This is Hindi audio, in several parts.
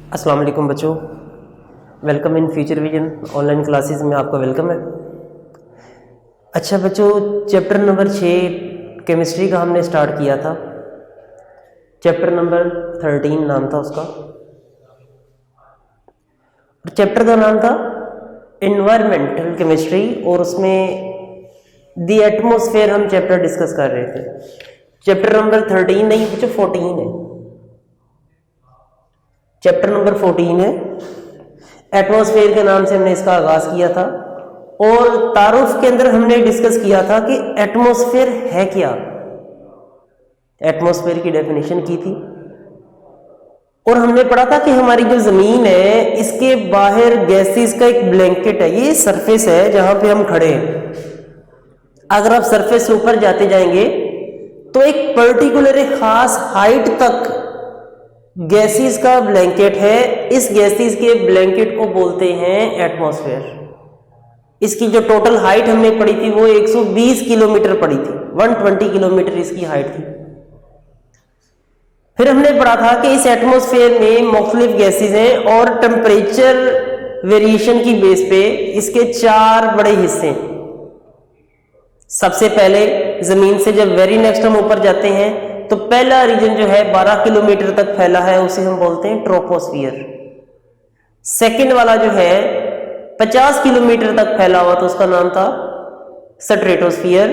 अस्सलाम वालेकुम बच्चों, welcome in future vision online classes में आपका वेलकम है। अच्छा बच्चों, चैप्टर नंबर 6 केमिस्ट्री का हमने स्टार्ट किया था। चैप्टर नंबर 13 नाम था उसका। चैप्टर का नाम था एनवायरमेंटल केमिस्ट्री और उसमें दी एटमॉस्फेयर हम चैप्टर डिस्कस कर रहे थे। चैप्टर नंबर 13 नहीं बच्चों, 14 है। चैप्टर नंबर 14 है। एटमॉस्फेयर के नाम से हमने इसका आगाज किया था और तारुफ के अंदर हमने डिस्कस किया था कि एटमॉस्फेयर है क्या। एटमॉस्फेयर की डेफिनेशन की थी और हमने पढ़ा था कि हमारी जो जमीन है इसके बाहर गैसेस का एक ब्लैंकेट है। ये सरफेस है जहां पे हम खड़े हैं। अगर आप सरफेस से ऊपर जाते जाएंगे तो एक पर्टिकुलर एक खास हाइट तक गैसेस का ब्लैंकेट है। इस गैसेस के ब्लैंकेट को बोलते हैं एटमॉस्फेयर। इसकी जो टोटल हाइट हमने पढ़ी थी वो 120 किलोमीटर पढ़ी थी, 120 किलोमीटर इसकी हाइट थी। फिर हमने पढ़ा था कि इस एटमॉस्फेयर में मुख्तलिफ गैसेस हैं और टेम्परेचर वेरिएशन की बेस पे इसके 4 बड़े हिस्से हैं। सबसे पहले जमीन से जब वेरी नेक्स्ट हम ऊपर जाते हैं तो पहला रीजन जो है 12 किलोमीटर तक फैला है, उसे हम बोलते हैं ट्रोपोस्फियर। सेकंड वाला जो है 50 किलोमीटर तक फैला हुआ तो उसका नाम था स्ट्रेटोस्फियर।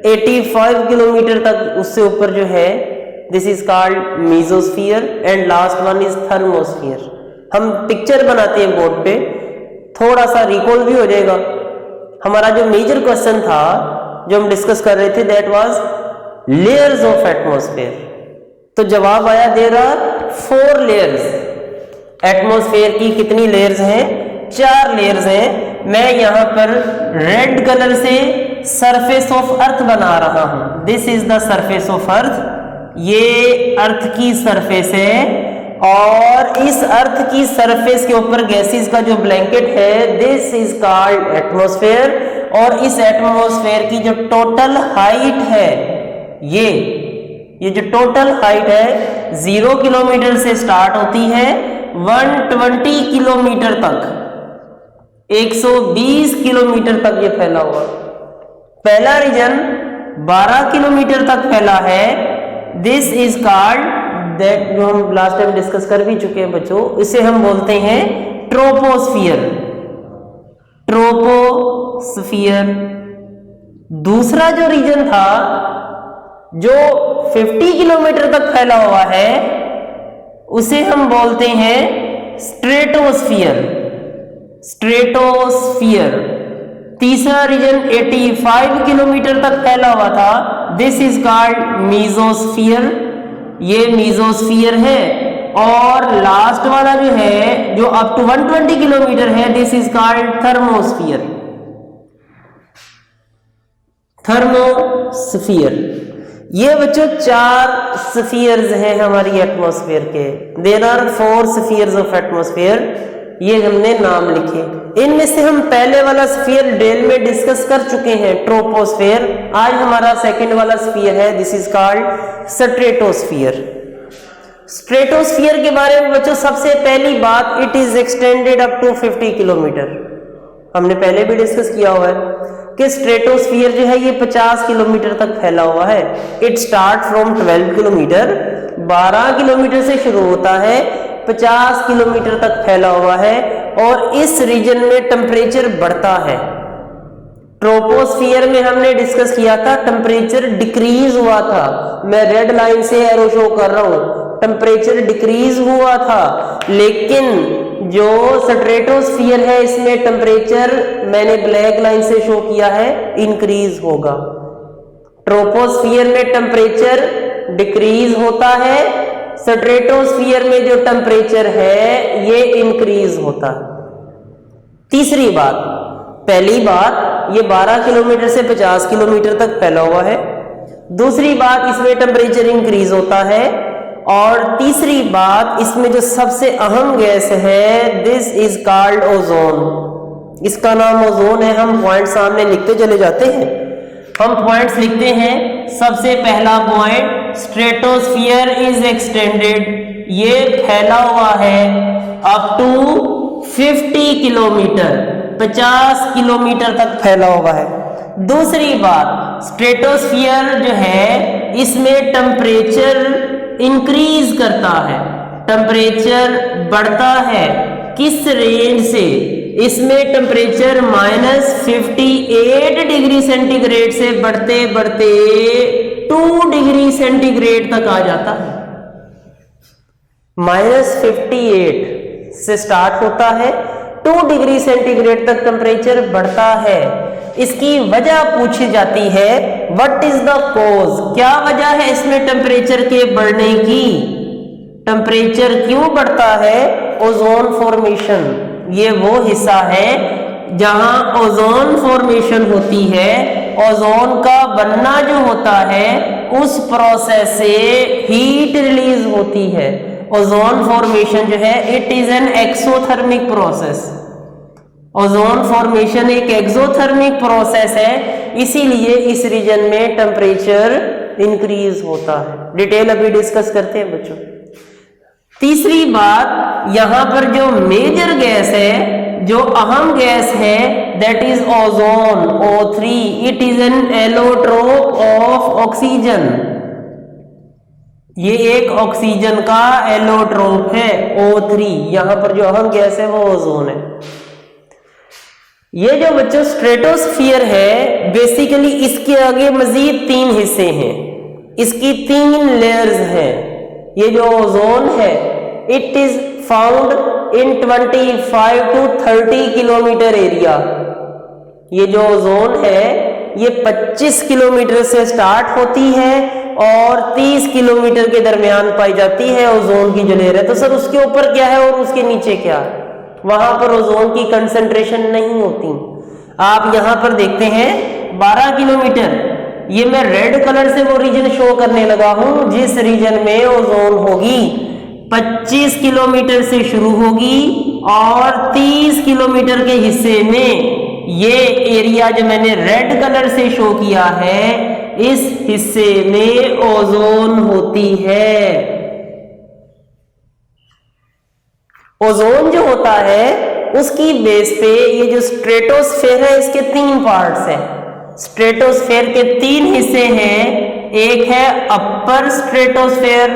85 किलोमीटर तक उससे ऊपर जो है this is called mesosphere and last one is thermosphere. हम पिक्चर बनाते हैं बोर्ड पे, थोड़ा सा रिकॉल भी हो जाएगा। हमारा जो मेजर क्वेश्चन था जो हम डिस्कस कर रहे थे that was layers of atmosphere. तो जवाब आया देयर आर 4 लेयर्स। एटमॉस्फेयर की कितनी लेयर्स हैं? 4 लेयर्स हैं। मैं यहां पर रेड कलर से सरफेस ऑफ अर्थ बना रहा हूं। This is the surface of earth. ये अर्थ की सरफेस है और इस अर्थ की सरफेस के ऊपर गैसेस का जो ब्लैंकेट है दिस इज कॉल्ड एटमॉस्फेयर। और इस एटमॉस्फेयर की जो टोटल हाइट है ये जो टोटल हाइट है 0 किलोमीटर से स्टार्ट होती है 120 किलोमीटर तक, 120 किलोमीटर तक ये फैला हुआ। पहला रीजन 12 किलोमीटर तक फैला है। दिस इज कॉल्ड दैट, जो हम लास्ट टाइम डिस्कस कर भी चुके हैं बच्चों, इसे हम बोलते हैं ट्रोपोस्फियर। ट्रोपोस्फियर। दूसरा जो रीजन था जो 50 किलोमीटर तक फैला हुआ है उसे हम बोलते हैं स्ट्रेटोस्फियर। स्ट्रेटोस्फियर। तीसरा रीजन 85 किलोमीटर तक फैला हुआ था, दिस इज कॉल्ड मीजोस्फियर। ये मीजोस्फियर है। और लास्ट वाला जो है जो अप टू 120 किलोमीटर है this is called thermosphere. Thermosphere. ये बच्चों 4 स्फीयर्स हैं हमारी एटमॉस्फेयर के। There are 4 spheres of atmosphere. ये हमने नाम लिखे। इनमें से हम पहले वाला स्फीयर डिटेल में डिस्कस कर चुके हैं, ट्रोपोस्फेयर। आज हमारा सेकंड वाला स्फीयर है, this is called stratosphere. Stratosphere के बारे में बच्चों सबसे पहली बात, it is extended up to 50 kilometre. हमने पहले भी डिस्कस किया हुआ है कि स्ट्रेटोस्फियर जो है ये 50 किलोमीटर तक फैला हुआ है। It start from 12 kilometre, 12 kilometre से शुरू होता है, 50 किलोमीटर तक फैला हुआ है और इस रीजन में टेम्परेचर बढ़ता है। ट्रोपोस्फियर में हमने डिस्कस किया था टेम्परेचर डिक्रीज हुआ था। मैं रेड लाइन से एरो शो कर रहा हूं, टेम्परेचर डिक्रीज हुआ था। लेकिन जो स्ट्रेटोस्फियर है इसमें टेम्परेचर मैंने ब्लैक लाइन से शो किया है इंक्रीज होगा। ट्रोपोस्फियर में टेम्परेचर डिक्रीज होता है, स्ट्रेटोस्फियर में जो टेम्परेचर है ये इंक्रीज होता है। तीसरी बात, पहली बात ये 12 किलोमीटर से 50 किलोमीटर तक फैला हुआ है। दूसरी बात इसमें टेम्परेचर इंक्रीज होता है। और तीसरी बात इसमें जो सबसे अहम गैस है दिस इज कॉल्ड ओजोन। इसका नाम ओजोन है। हम पॉइंट सामने लिखते चले जाते हैं। हम पॉइंट्स लिखते हैं। सबसे पहला पॉइंट, स्ट्रेटोस्फियर इज एक्सटेंडेड ये फैला हुआ है अप टू 50 किलोमीटर, 50 किलोमीटर तक फैला हुआ है। दूसरी बात, स्ट्रेटोस्फियर जो है इसमें टेम्परेचर इंक्रीज करता है, टेम्परेचर बढ़ता है। किस रेंज से? इसमें टेम्परेचर -58 डिग्री सेंटीग्रेड से बढ़ते बढ़ते 2 डिग्री सेंटीग्रेड तक आ जाता है। -58 से स्टार्ट होता है, 2 डिग्री सेंटीग्रेड तक टेम्परेचर बढ़ता है। इसकी वजह पूछी जाती है, व्हाट इज द कॉज, क्या वजह है इसमें टेम्परेचर के बढ़ने की? टेम्परेचर क्यों बढ़ता है? ओजोन फॉर्मेशन, ये वो हिस्सा है जहां ओजोन फॉर्मेशन होती है। ओजोन का बनना जो होता है उस प्रोसेस से हीट रिलीज होती है। ओजोन फॉर्मेशन जो है it is an exothermic process. Ozone formation एक एक्सोथर्मिक प्रोसेस है, इसीलिए इस रीजन में टेम्परेचर इंक्रीज होता है। डिटेल अभी डिस्कस करते हैं बच्चों। तीसरी बात, यहां पर जो मेजर गैस है, जो अहम गैस है, that is ozone, O3। It is an allotrope of oxygen. ये एक ऑक्सीजन का एलोट्रोप है O3। यहां पर जो अहम गैस है वो ओजोन है। ये जो बच्चों स्ट्रेटोस्फियर है, बेसिकली इसके आगे मजीद 3 हिस्से हैं, इसकी 3 लेयर्स हैं। ये जो ओजोन है it is found in 25 to 30 kilometre area. ये जो ओजोन है ये 25 किलोमीटर से स्टार्ट होती है और 30 किलोमीटर के दरमियान पाई जाती है ओजोन की जो लेयर है। तो सर उसके ऊपर क्या है और उसके नीचे क्या है? वहां पर ओजोन की कंसंट्रेशन नहीं होती। आप यहां पर देखते हैं 12 किलोमीटर, ये मैं रेड कलर से वो रीजन शो करने लगा हूं जिस रीजन में ओजोन होगी। 25 किलोमीटर से शुरू होगी और 30 किलोमीटर के हिस्से में ये एरिया जो मैंने रेड कलर से शो किया है, इस हिस्से में ओजोन होती है। ओजोन जो होता है उसकी बेस पे ये जो स्ट्रेटोस्फेयर है इसके 3 पार्ट्स हैं। स्ट्रेटोस्फेयर के 3 हिस्से हैं, एक है अपर स्ट्रेटोस्फेयर,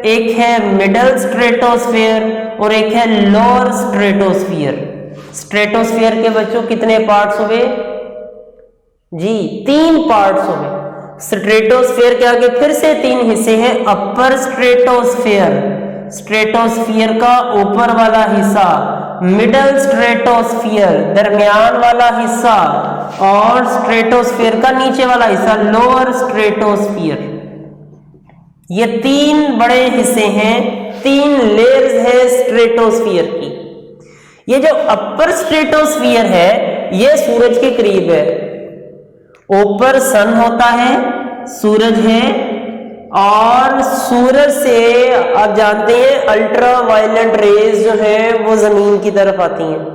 एक है मिडल स्ट्रेटोस्फेयर और एक है लोअर स्ट्रेटोस्फियर। स्ट्रेटोस्फियर के बच्चों कितने पार्ट्स हुए जी? 3 पार्ट्स हुए। स्ट्रेटोस्फियर के आगे फिर से 3 हिस्से हैं। अपर स्ट्रेटोस्फियर, स्ट्रेटोस्फियर का ऊपर वाला हिस्सा, मिडल स्ट्रेटोस्फियर दरमियान वाला हिस्सा और स्ट्रेटोस्फियर का नीचे वाला हिस्सा लोअर स्ट्रेटोस्फियर। ये 3 बड़े हिस्से हैं, 3 लेयर्स हैं स्ट्रेटोस्फियर की। ये जो अपर स्ट्रेटोस्फियर है ये सूरज के करीब है। ऊपर सन होता है, सूरज है और सूरज से आप जानते हैं अल्ट्रा वायलेट रेज जो है वो जमीन की तरफ आती हैं,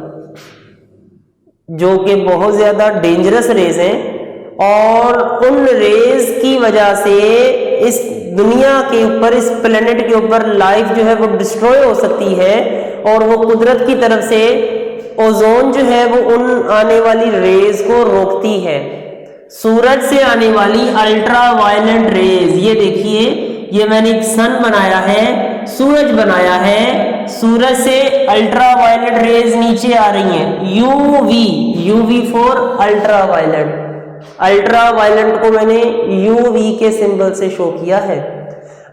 जो कि बहुत ज्यादा डेंजरस रेज हैं और उन रेज की वजह से इस दुनिया के ऊपर, इस प्लेनेट के ऊपर लाइफ जो है वो डिस्ट्रॉय हो सकती है और वो कुदरत की तरफ से ओजोन जो है वो उन आने वाली रेज को रोकती है। सूरज से आने वाली अल्ट्रा वायलेट रेज, ये देखिए ये मैंने एक सन बनाया है, सूरज बनाया है, सूरज से अल्ट्रा वायलेट रेज नीचे आ रही हैं, UV, UV for ultra violet. Ultra violet को मैंने यूवी के सिंबल से शो किया है।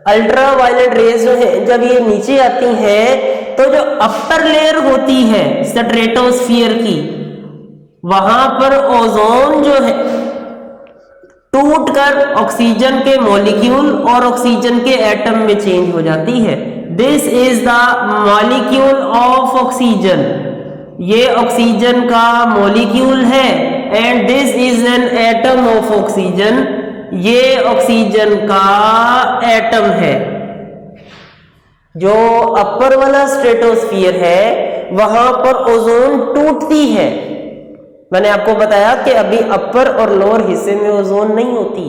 अल्ट्रा वायलेट रेज जो है जब ये नीचे आती हैं तो जो अपर लेयर होती है स्ट्रेटोस्फियर की, वहां पर ओजोन जो है टूटकर ऑक्सीजन के मॉलिक्यूल और ऑक्सीजन के एटम में चेंज हो जाती है। This is the molecule of oxygen, ये ऑक्सीजन का मॉलिक्यूल है and this is an atom of oxygen, ये ऑक्सीजन का एटम है। जो अपर वाला स्ट्रेटोस्फियर है वहां पर ओजोन टूटती है। मैंने आपको बताया कि अभी अपर और लोअर हिस्से में ओजोन नहीं होती।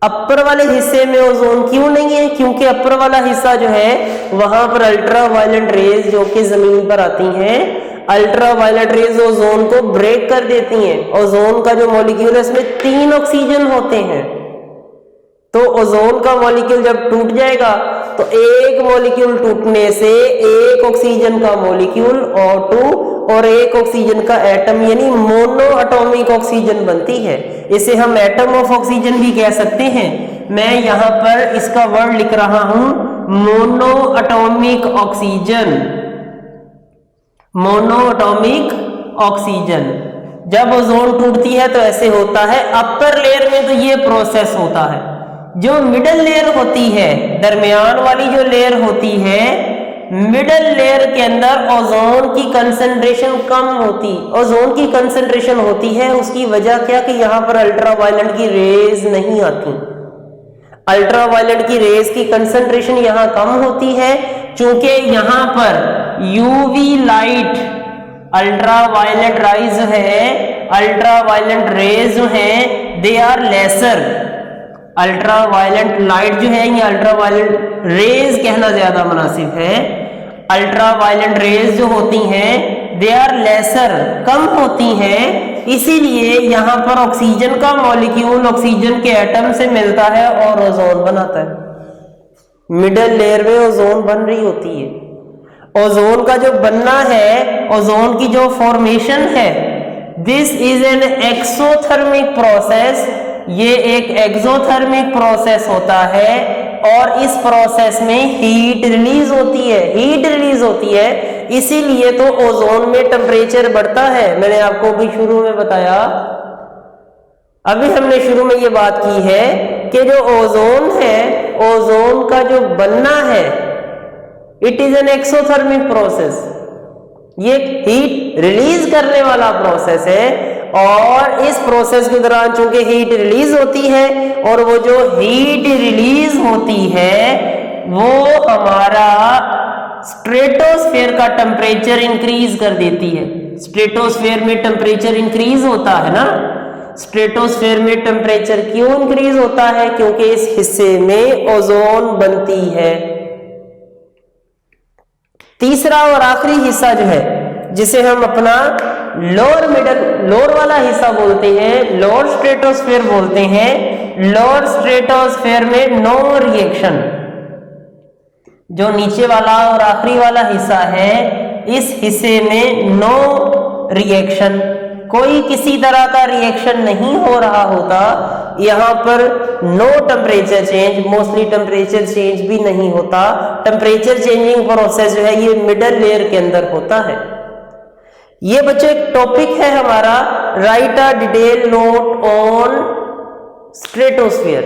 अपर वाले हिस्से में ओजोन क्यों नहीं है? क्योंकि अपर वाला हिस्सा जो है वहां पर अल्ट्रावायलेट रेज जो कि जमीन पर आती हैं, अल्ट्रावायलेट रेज ओजोन को ब्रेक कर देती हैं। ओजोन का जो मॉलिक्यूल है उसमें 3 ऑक्सीजन होते हैं, तो ओजोन का मॉलिक्यूल जब टूट जाएगा तो एक मॉलिक्यूल टूटने से एक ऑक्सीजन का मॉलिक्यूल O2 और एक ऑक्सीजन का एटम यानी मोनो एटॉमिक ऑक्सीजन बनती है। इसे हम एटम ऑफ ऑक्सीजन भी कह सकते हैं। मैं यहां पर इसका वर्ड लिख रहा हूं mono atomic oxygen. Mono atomic oxygen. जब ओजोन टूटती है तो ऐसे होता है। अपर लेयर में तो ये प्रोसेस होता है। जो मिडल लेयर होती है, दरमियान वाली जो लेयर होती है, मिडल लेयर के अंदर ओजोन की कंसंट्रेशन कम होती, ओजोन की कंसंट्रेशन होती है। उसकी वजह क्या कि यहां पर अल्ट्रावायलेट की रेज नहीं आती। अल्ट्रावायलेट की रेज की कंसंट्रेशन यहां कम होती है क्योंकि यहां पर यूवी लाइट, अल्ट्रावायलेट राइज है, अल्ट्रावायलेट रेज जो है they are lesser. Ultraviolet light जो है ये अल्ट्रावायलेट रेज कहना ज्यादा मुनासिब है। अल्ट्रावायलेट रेज जो होती हैं दे आर लेसर, कम होती हैं, इसीलिए यहां पर ऑक्सीजन का मॉलिक्यूल ऑक्सीजन के एटम से मिलता है और ओजोन बनाता है। मिडल लेयर में ओजोन बन रही होती है। ओजोन का जो बनना है, ओजोन की जो फॉर्मेशन है, this is an exothermic process. ये एक एक्सोथर्मिक प्रोसेस होता है और इस प्रोसेस में हीट रिलीज होती है। हीट रिलीज होती है इसीलिए तो ओजोन में टेम्परेचर बढ़ता है। मैंने आपको भी शुरू में बताया, अभी हमने शुरू में ये बात की है कि जो ओजोन है, ओजोन का जो बनना है it is an exothermic process. ये हीट रिलीज करने वाला प्रोसेस है और इस प्रोसेस के दौरान चूंकि हीट रिलीज होती है और वो जो हीट रिलीज होती है वो हमारा स्ट्रेटोस्फेयर का टेम्परेचर इंक्रीज कर देती है। स्ट्रेटोस्फेयर में टेम्परेचर इंक्रीज होता है ना। स्ट्रेटोस्फेयर में टेम्परेचर क्यों इंक्रीज होता है? क्योंकि इस हिस्से में ओजोन बनती है। तीसरा और आखिरी हिस्सा जो है जिसे हम अपना लोअर वाला हिस्सा बोलते हैं, लोअर स्ट्रेटोस्फेयर बोलते हैं। लोअर स्ट्रेटोस्फेयर में नो रिएक्शन। जो नीचे वाला और आखिरी वाला हिस्सा है इस हिस्से में नो रिएक्शन, कोई किसी तरह का रिएक्शन नहीं हो रहा होता। यहां पर no temperature change, mostly temperature change भी नहीं होता। टेम्परेचर चेंजिंग प्रोसेस जो है ये मिडल लेयर के अंदर होता है। ये बच्चों एक टॉपिक है हमारा, right a detail note on stratosphere.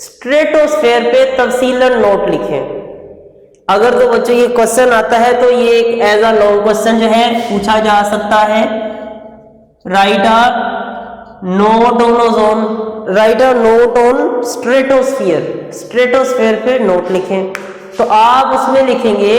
Stratosphere पे तफसीलन नोट लिखें। अगर तो बच्चों ये क्वेश्चन आता है तो ये एक एज अ लॉन्ग क्वेश्चन जो है पूछा जा सकता है। Write a note on ozone, write a note on stratosphere. Stratosphere पे नोट लिखें तो आप उसमें लिखेंगे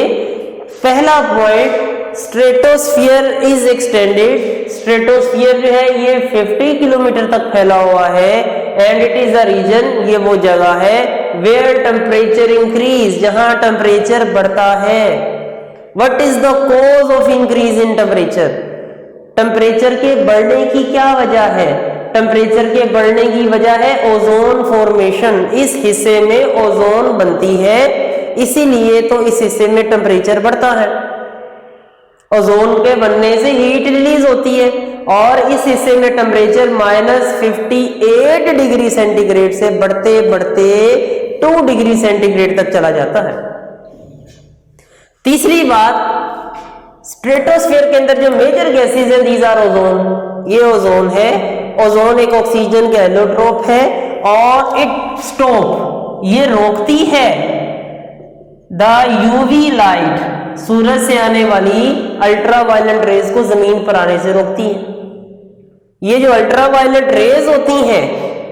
पहला point, stratosphere is extended. Stratosphere जो है ये 50 किलोमीटर तक फैला हुआ है and it is a region, ये वो जगह है वेयर टेम्परेचर इंक्रीज, जहां टेम्परेचर बढ़ता है। What is the cause of increase in temperature? Temperature के बढ़ने की क्या वजह है? टेम्परेचर के बढ़ने की वजह है ओजोन फॉर्मेशन। इस हिस्से में ओजोन बनती है इसीलिए तो इस हिस्से में टेम्परेचर बढ़ता है। ओजोन के बनने से हीट रिलीज होती है और इस हिस्से में टेम्परेचर -58 डिग्री सेंटीग्रेड से बढ़ते बढ़ते 2 डिग्री सेंटीग्रेड तक चला जाता है। तीसरी बात, स्ट्रेटोस्फेयर के अंदर जो मेजर गैसेज हैं दीज आर ओजोन। ये ओजोन है। ओजोन एक ऑक्सीजन का एलोट्रोप है और इट स्टॉप, ये रोकती है द यूवी लाइट, सूरज से आने वाली अल्ट्रावायलेट रेज को जमीन पर आने से रोकती है। ये जो अल्ट्रावायलेट रेज होती हैं,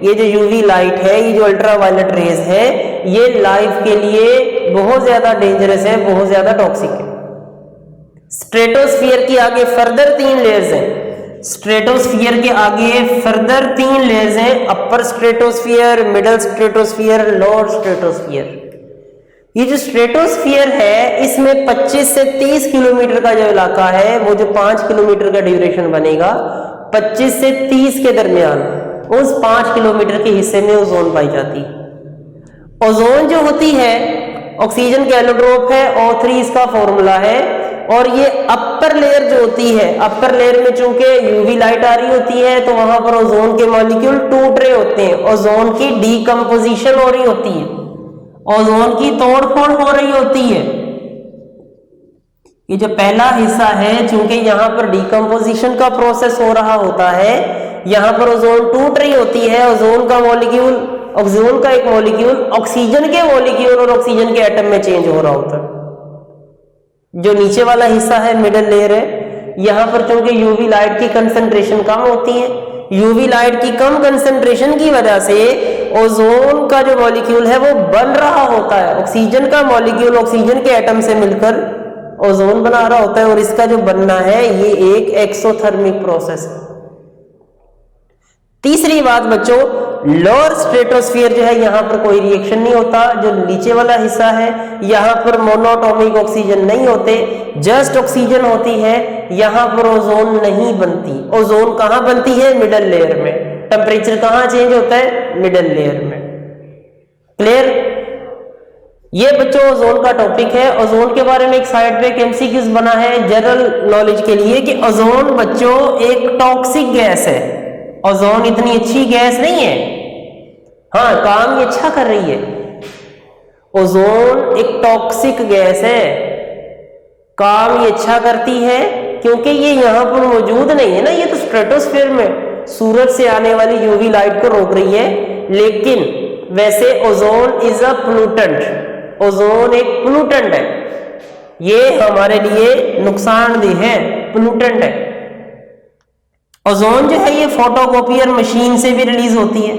ये जो यूवी लाइट है, ये जो अल्ट्रावायलेट रेज है, ये लाइफ के लिए बहुत ज्यादा डेंजरस है, बहुत ज्यादा टॉक्सिक है। स्ट्रेटोस्फियर की आगे फर्दर 3 लेयर्स हैं। स्ट्रेटोस्फियर के आगे फर्दर 3 लेयर्स हैं, upper stratosphere, middle stratosphere, lower stratosphere. ये जो स्ट्रेटोस्फियर है इसमें 25 से 30 किलोमीटर का जो इलाका है, वो जो 5 किलोमीटर का ड्यूरेशन बनेगा, 25 से 30 के दरमियान उस 5 किलोमीटर के हिस्से में ओजोन पाई जाती है। ओजोन जो होती है ऑक्सीजन के एलोट्रोप है, O3 इसका फॉर्मूला है। और ये अपर लेयर जो होती है, अपर लेयर में चूंकि यूवी लाइट आ रही होती है तो वहां पर ओजोन के मॉलिक्यूल टूट रहे होते हैं, ओजोन की डीकंपोजिशन हो रही होती है, ओजोन की तोड़फोड़ हो रही होती है। ये जो पहला हिस्सा है, चूंकि यहां पर डीकंपोजिशन का प्रोसेस हो रहा होता है, यहां पर ओजोन टूट रही होती है, ओजोन का मॉलिक्यूल, ओजोन का एक मॉलिक्यूल ऑक्सीजन के मॉलिक्यूल और ऑक्सीजन के एटम में चेंज हो रहा होता है। जो नीचे वाला हिस्सा है, मिडल लेयर है, यहां पर चूंकि यूवी लाइट की कंसंट्रेशन कम होती है, यूवी लाइट की कम कंसंट्रेशन की वजह से ओजोन का जो मॉलिक्यूल है वो बन रहा होता है, ऑक्सीजन का मॉलिक्यूल ऑक्सीजन के एटम से मिलकर ओजोन बना रहा होता है, और इसका जो बनना है ये एक एक्सोथर्मिक प्रोसेस है। तीसरी बात बच्चों, लोअर स्ट्रेटोस्फियर जो है यहां पर कोई रिएक्शन नहीं होता। जो नीचे वाला हिस्सा है यहां पर मोनोटॉमिक ऑक्सीजन नहीं होते, जस्ट ऑक्सीजन होती है, यहां पर ओजोन नहीं बनती। ओजोन कहां बनती है? मिडल लेयर में। टेम्परेचर कहां चेंज होता है? मिडल लेयर में। क्लियर? ये बच्चों ओजोन का टॉपिक है। ओजोन के बारे में एक साइड पे एक एमसीक्यूज बना है जनरल नॉलेज के लिए कि ओजोन बच्चों एक टॉक्सिक गैस है। ओजोन इतनी अच्छी गैस नहीं है, हाँ काम ये अच्छा कर रही है। ओजोन एक टॉक्सिक गैस है, काम ये अच्छा करती है क्योंकि ये यहां पर मौजूद नहीं है ना, ये तो स्ट्रेटोस्फीयर में सूरज से आने वाली यूवी लाइट को रोक रही है। लेकिन वैसे ozone is a pollutant, ozone एक पोल्यूटेंट है, ये हमारे लिए नुकसानदेह है, पोल्यूटेंट है। ओजोन जो है ये फोटोकॉपियर मशीन से भी रिलीज होती है।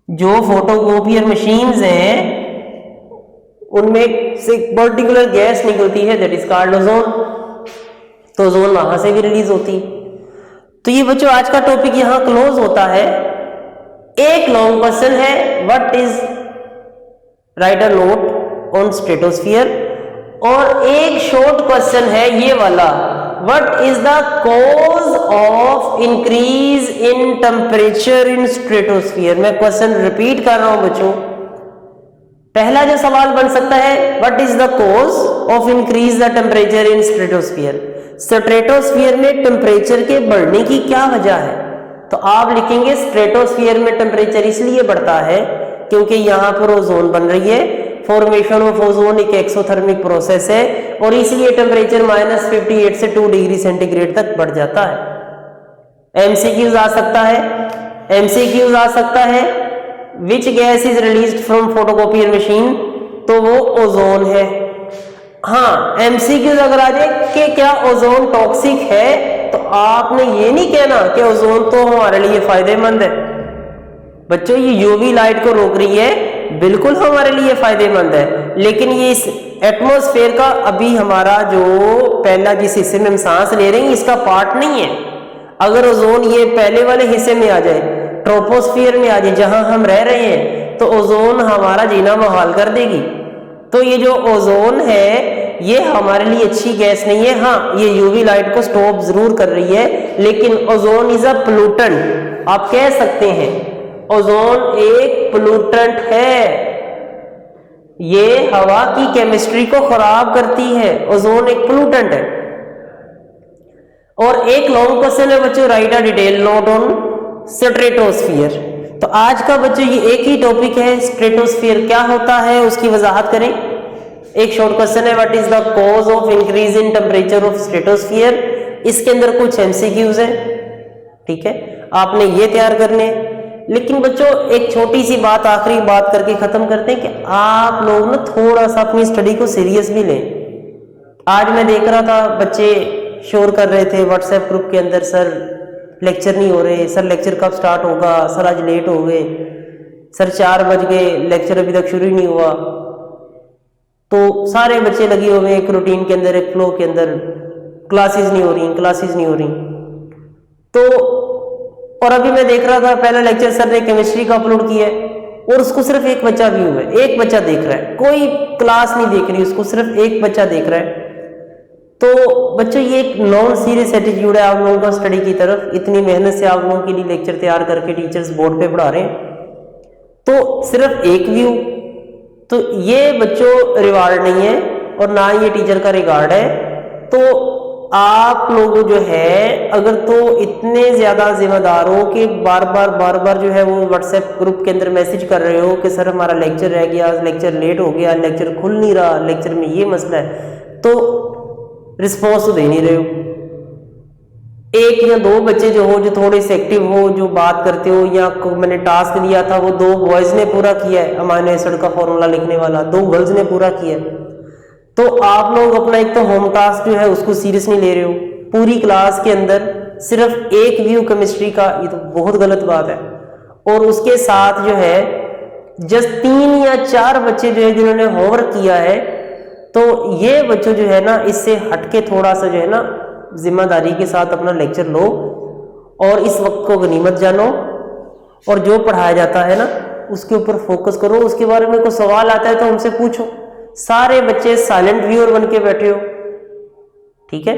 जो फोटोकॉपियर मशीन्स हैं उनमें से पर्टिकुलर गैस निकलती है, दैट इज कॉल्ड ओजोन। तो ओजोन वहां से भी रिलीज होती है। तो ये बच्चों आज का टॉपिक यहां क्लोज होता है। एक लॉन्ग क्वेश्चन है, what is, right a note on stratosphere, और एक शॉर्ट क्वेश्चन है ये वाला, what is the cause of increase in temperature in stratosphere. मैं क्वेश्चन रिपीट कर रहा हूं बच्चों। पहला जो सवाल बन सकता है, what is the cause of increase the temperature in stratosphere. Stratosphere में टेम्परेचर के बढ़ने की क्या वजह है? तो आप लिखेंगे स्ट्रेटोस्फियर में टेम्परेचर इसलिए बढ़ता है क्योंकि यहां पर ओजोन बन रही है, फॉर्मेशन ऑफ ओजोन एक एक्सोथर्मिक प्रोसेस है, और इसलिए टेम्परेचर -58 से 2 डिग्री सेंटीग्रेड तक बढ़ जाता है। एमसीक्यूज आ सकता है, एमसीक्यूज आ सकता है, which gas is released from photocopier machine, तो वो ओजोन है। हाँ, एमसीक्यूज अगर आ जाए कि क्या ओजोन टॉक्सिक है, तो आपने ये नहीं कहना कि ओजोन तो हमारे लिए फायदेमंद है। बच्चों ये यूवी लाइट को रोक रही है, बिल्कुल हमारे लिए फायदेमंद है, लेकिन ये इस एटमॉस्फेयर का अभी हमारा जो पहला जिस हिस्से में हम सांस ले रहे हैं इसका पार्ट नहीं है। अगर ओजोन ये पहले वाले हिस्से में आ जाए, ट्रोपोस्फियर में आ जाए जहां हम रह रहे हैं, तो ओजोन हमारा जीना मुहाल कर देगी। तो ये जो ओजोन है ये हमारे लिए अच्छी गैस नहीं है। हाँ, ये यूवी लाइट को स्टॉप जरूर कर रही है, लेकिन ओजोन इज अ पोल्यूटेंट। आप कह सकते हैं ओजोन एक पोल्यूटेंट है, ये हवा की केमिस्ट्री को खराब करती है। ओजोन एक पोल्यूटेंट है। और एक लॉन्ग क्वेश्चन है बच्चों, right a detail note on stratosphere. तो आज का बच्चों ये एक ही टॉपिक है, स्ट्रेटोस्फियर क्या होता है उसकी वजाहत करें। एक शॉर्ट क्वेश्चन है, what is the cause of increase in temperature of stratosphere. इसके अंदर कुछ एमसीक्यूज है, ठीक है, आपने ये तैयार करने। लेकिन बच्चों एक छोटी सी बात आखिरी बात करके खत्म करते हैं कि आप लोग ना थोड़ा सा अपनी स्टडी को सीरियस भी लें। आज मैं देख रहा था बच्चे शोर कर रहे थे व्हाट्सएप ग्रुप के अंदर, सर लेक्चर नहीं हो रहे, सर लेक्चर कब स्टार्ट होगा, सर आज लेट हो गए, सर 4 बज गए, लेक्चर अभी तक शुरू ही नहीं हुआ। तो सारे बच्चे लगे हुए एक रूटीन के अंदर, एक फ्लो के अंदर, क्लासेस नहीं हो रही, क्लासेस नहीं हो रही। तो और अभी मैं देख रहा था पहला लेक्चर सर ने केमिस्ट्री का अपलोड किया है और उसको सिर्फ एक बच्चा व्यू है, एक बच्चा देख रहा है, कोई क्लास नहीं देख रही, उसको सिर्फ एक बच्चा देख रहा है। तो बच्चों ये एक नॉन सीरियस एटीट्यूड है आप लोगों का स्टडी की तरफ। इतनी मेहनत से आप लोगों के लिए लेक्चर तैयार करके टीचर्स बोर्ड पे पढ़ा रहे हैं, तो सिर्फ एक व्यू, तो ये बच्चों रिवार्ड नहीं है और ना ये टीचर का रिगार्ड है। तो आप लोग जो है अगर तो इतने ज्यादा जिम्मेदार हो कि बार बार जो है वो व्हाट्सएप ग्रुप के अंदर मैसेज कर रहे हो कि सर हमारा लेक्चर रह गया, लेक्चर लेट हो गया, लेक्चर खुल नहीं रहा, लेक्चर में ये मसला है, तो रिस्पॉन्स तो दे नहीं रहे हो। एक या दो बच्चे जो हो, जो थोड़े से एक्टिव हो, जो बात करते हो, या मैंने टास्क दिया था वो 2 बॉयज ने पूरा किया है, अमाइनो एसिड का फॉर्मूला लिखने वाला 2 गर्ल्स ने पूरा किया है। तो आप लोग अपना एक तो होम टास्क जो है उसको सीरियस नहीं ले रहे हो, पूरी क्लास के अंदर सिर्फ एक व्यू केमिस्ट्री का, ये तो बहुत गलत बात है। और उसके साथ जो है जस्ट 3 या 4 बच्चे जो है जिन्होंने होमवर्क किया है, तो ये बच्चों जो है ना इससे हटके थोड़ा सा जो है ना जिम्मेदारी के साथ अपना लेक्चर लो और इस वक्त को गनीमत जानो, और जो पढ़ाया जाता है ना उसके ऊपर फोकस करो। उसके बारे में कोई सवाल आता है तो हमसे पूछो। सारे बच्चे साइलेंट व्यूअर बन के बैठे हो, ठीक है।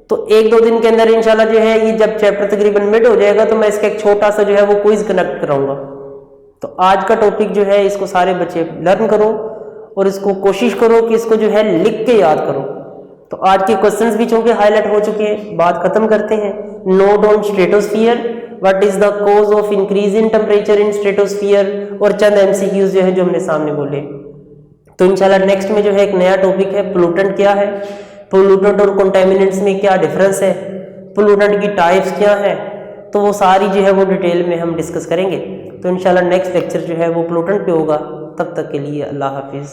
तो 1-2 दिन के अंदर इंशाल्लाह जो है ये जब चैप्टर तकरीबन मिड हो जाएगा तो मैं इसका एक छोटा सा जो है वो क्विज कनेक्ट कराऊंगा। तो आज का टॉपिक जो है इसको सारे बच्चे लर्न करो और इसको कोशिश करो कि इसको जो है लिख के याद करो। तो आज के क्वेश्चंस भी चूंकि हाईलाइट हो चुके हैं, बात खत्म करते हैं। Note on stratosphere, what is the cause of increase in temperature in stratosphere, और चंद एमसीक्यूज जो है जो हमने सामने बोले। तो इंशाल्लाह नेक्स्ट में जो है एक नया टॉपिक है पोल्यूटेंट क्या है, पोल्यूटेंट और कंटामिनेंट्स में क्या डिफरेंस है, पोल्यूटेंट की टाइप्स क्या है, तो वो सारी जो है वो डिटेल में हम डिस्कस करेंगे। तो इंशाल्लाह नेक्स्ट लेक्चर जो है वो पोल्यूटेंट पे होगा। तब तक के लिए अल्लाह हाफिज।